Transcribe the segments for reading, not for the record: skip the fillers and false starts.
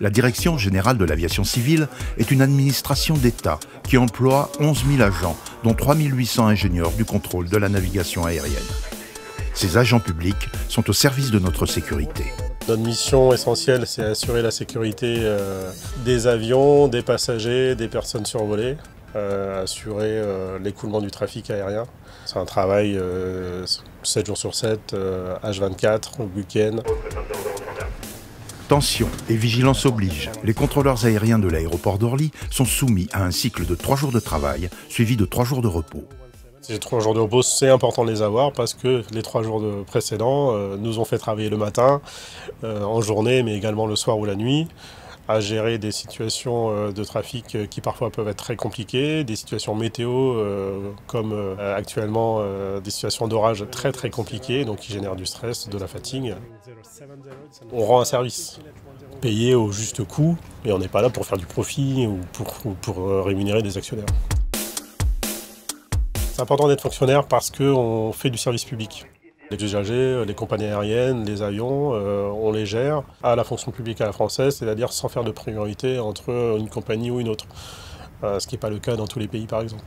La Direction générale de l'aviation civile est une administration d'État qui emploie 11 000 agents, dont 3 800 ingénieurs du contrôle de la navigation aérienne. Ces agents publics sont au service de notre sécurité. Notre mission essentielle, c'est assurer la sécurité des avions, des passagers, des personnes survolées, assurer l'écoulement du trafic aérien. C'est un travail 7 jours sur 7, H24, week-end. Tension et vigilance obligent. Les contrôleurs aériens de l'aéroport d'Orly sont soumis à un cycle de 3 jours de travail, suivi de 3 jours de repos. Ces 3 jours de repos, c'est important de les avoir parce que les 3 jours précédents nous ont fait travailler le matin, en journée, mais également le soir ou la nuit, à gérer des situations de trafic qui parfois peuvent être très compliquées, des situations météo comme actuellement des situations d'orage très très compliquées, donc qui génèrent du stress, de la fatigue. On rend un service, payé au juste coût, et on n'est pas là pour faire du profit ou pour rémunérer des actionnaires. C'est important d'être fonctionnaire parce qu'on fait du service public. Les usagers, les compagnies aériennes, les avions, on les gère à la fonction publique à la française, c'est-à-dire sans faire de priorité entre une compagnie ou une autre. Ce qui n'est pas le cas dans tous les pays par exemple.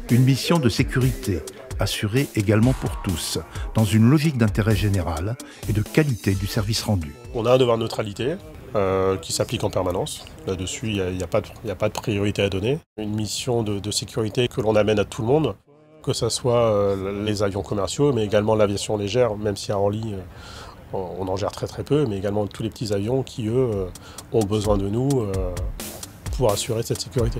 Une mission de sécurité, assurée également pour tous, dans une logique d'intérêt général et de qualité du service rendu. On a un devoir de neutralité qui s'applique en permanence. Là-dessus, il n'y a pas de priorité à donner. Une mission de sécurité que l'on amène à tout le monde, que ce soit les avions commerciaux, mais également l'aviation légère, même si à Orly, on en gère très très peu, mais également tous les petits avions qui, eux, ont besoin de nous pour assurer cette sécurité.